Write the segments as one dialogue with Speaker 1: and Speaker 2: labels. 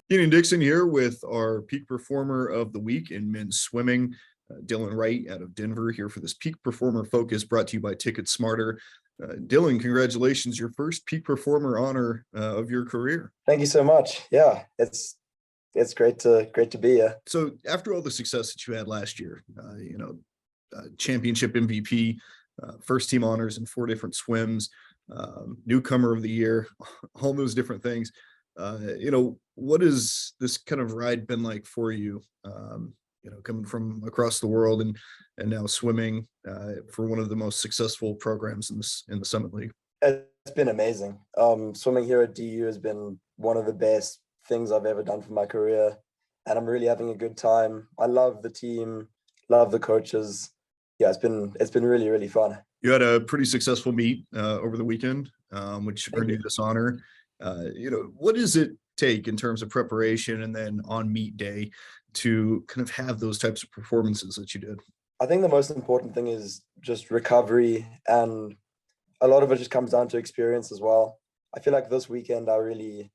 Speaker 1: Keenan Dixon here with our peak performer of the week in men's swimming, Dylan Wright out of Denver, here for this peak performer focus brought to you by TicketSmarter. Dylan, congratulations, your first peak performer honor of your career.
Speaker 2: Thank you so much. Yeah, it's great to be here.
Speaker 1: So after all the success that you had last year, championship MVP, first team honors in 4 different swims, newcomer of the year, all those different things. What has this kind of ride been like for you? Coming from across the world and now swimming for one of the most successful programs in the Summit League.
Speaker 2: It's been amazing. Swimming here at DU has been one of the best things I've ever done for my career, and I'm really having a good time. I love the team, love the coaches. Yeah, it's been really, really fun.
Speaker 1: You had a pretty successful meet over the weekend, which earned you this honor. What does it take in terms of preparation and then on meet day to kind of have those types of performances that you did?
Speaker 2: I think the most important thing is just recovery, and a lot of it just comes down to experience as well. I feel like this weekend I really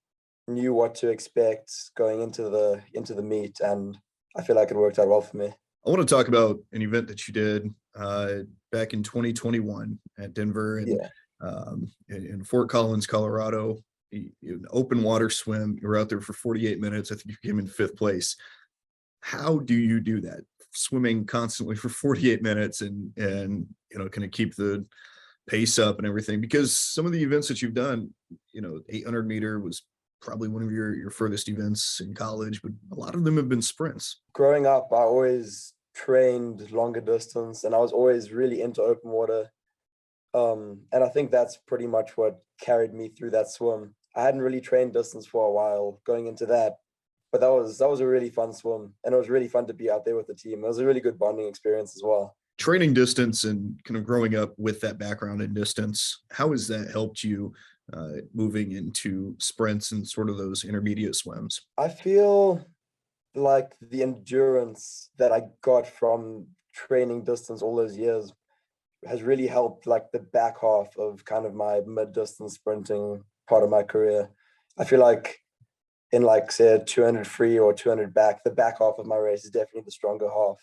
Speaker 2: knew what to expect going into the meet, and I feel like it worked out well for me.
Speaker 1: I want to talk about an event that you did back in 2021 at Denver and in Fort Collins, Colorado. An open water swim. You were out there for 48 minutes. I think you came in 5th place. How do you do that? Swimming constantly for 48 minutes and kind of keep the pace up and everything, because some of the events that you've done, 800 meter was probably one of your furthest events in college, but a lot of them have been sprints.
Speaker 2: Growing up, I always trained longer distance and I was always really into open water. And I think that's pretty much what carried me through that swim. I hadn't really trained distance for a while going into that, but that was a really fun swim, and it was really fun to be out there with the team. It was a really good bonding experience as well.
Speaker 1: Training distance and kind of growing up with that background in distance, how has that helped you moving into sprints and sort of those intermediate swims?
Speaker 2: I feel like the endurance that I got from training distance all those years has really helped like the back half of kind of my mid-distance sprinting part of my career. I feel like in like say 200 free or 200 back, the back half of my race is definitely the stronger half.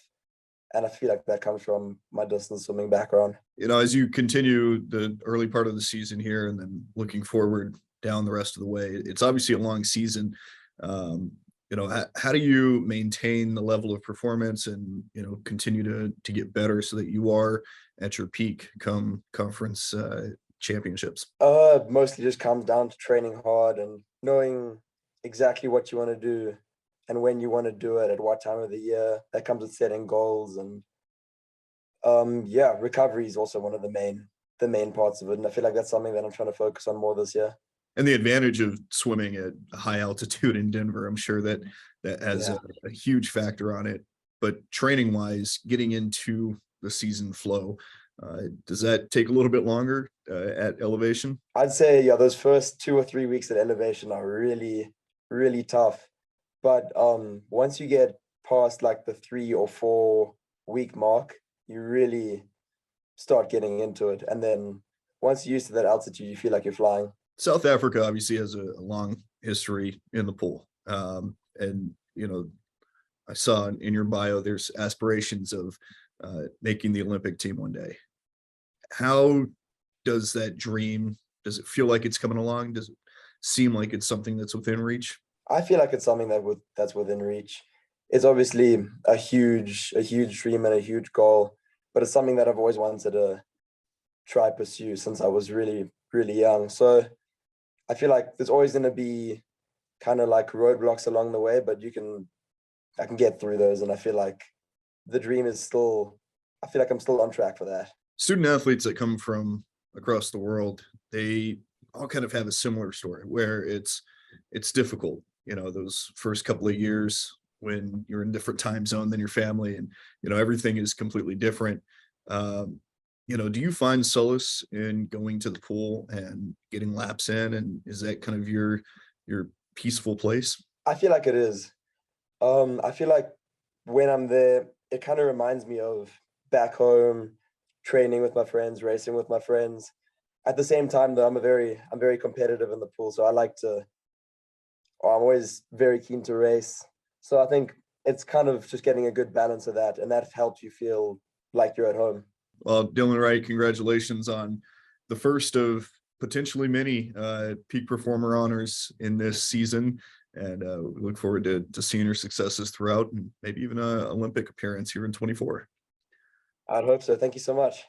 Speaker 2: And I feel like that comes from my distance swimming background.
Speaker 1: As you continue the early part of the season here and then looking forward down the rest of the way, it's obviously a long season. How do you maintain the level of performance and, continue to get better so that you are at your peak come conference championships?
Speaker 2: Mostly just comes down to training hard and knowing exactly what you want to do and when you want to do it, at what time of the year. That comes with setting goals. And recovery is also one of the main parts of it. And I feel like that's something that I'm trying to focus on more this year.
Speaker 1: And the advantage of swimming at high altitude in Denver, I'm sure that has a huge factor on it. But training wise, getting into the season flow, does that take a little bit longer at elevation?
Speaker 2: I'd say, those first 2 or 3 weeks at elevation are really, really tough. But once you get past like the 3 or 4 week mark, you really start getting into it. And then once you're used to that altitude, you feel like you're flying.
Speaker 1: South Africa obviously has a long history in the pool. I saw in your bio, there's aspirations of making the Olympic team one day. How does that dream, does it feel like it's coming along? Does it seem like it's something that's within reach?
Speaker 2: I feel like it's something that's within reach. It's obviously a huge dream and a huge goal, but it's something that I've always wanted to try pursue since I was really, really young. So I feel like there's always going to be kind of like roadblocks along the way, but I can get through those. And I feel like the dream is I feel like I'm still on track for that.
Speaker 1: Student athletes that come from across the world, they all kind of have a similar story where it's difficult, those first couple of years when you're in a different time zone than your family and, everything is completely different. Do you find solace in going to the pool and getting laps in? And is that kind of your peaceful place?
Speaker 2: I feel like it is. I feel like when I'm there, it kind of reminds me of back home, training with my friends, racing with my friends. At the same time, though, I'm very competitive in the pool, so I like to I'm always very keen to race. So I think it's kind of just getting a good balance of that, and that helps you feel like you're at home.
Speaker 1: Well, Dylan Wright, congratulations on the first of potentially many peak performer honors in this season. And we look forward to seeing your successes throughout, and maybe even an Olympic appearance here in 24.
Speaker 2: I'd hope so. Thank you so much.